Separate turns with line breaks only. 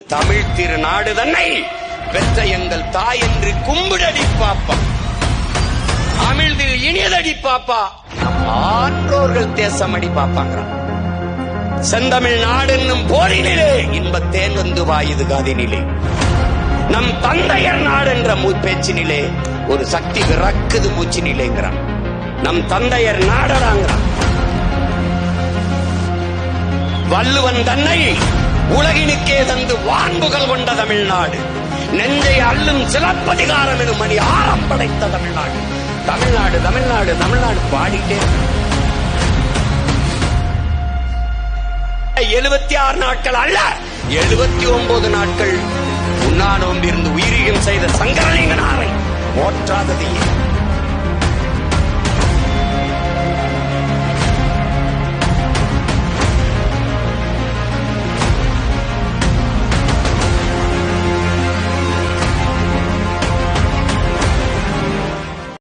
தமிழ் திருநாடு தன்னை பெற்ற எங்கள் தாய் என்று கும்பிடடி பாப்பா, அமிழ்தில் இனியதடி பாப்பா, ஆற்றோர்கள் தேசமடி பாப்பாங்கிறான். செந்தமிழ் நாடு என்னும் போரினிலே இன்பத்தேன் வந்து வாயுது காதினிலே. நம் தந்தையர் நாடு என்ற பேச்சினிலே ஒரு சக்தி விறக்குது மூச்சினிலேங்கிறான். நம் தந்தையர் நாடராங்கிறான். வள்ளுவன் தன்னை உலகினுக்கே தந்து வான்புகள் கொண்ட தமிழ்நாடு, நெஞ்சை அள்ளும் சிலப்பதிகாரம் எனும் மணி ஆரம் படைத்த தமிழ்நாடு. தமிழ்நாடு தமிழ்நாடு தமிழ்நாடு பாடிட்டே 76 நாட்கள் அல்ல 79 நாட்கள் உண்ணா நோம்பிருந்து உயிரியம் செய்த சங்கரலிங்கனாரை போற்றாததையே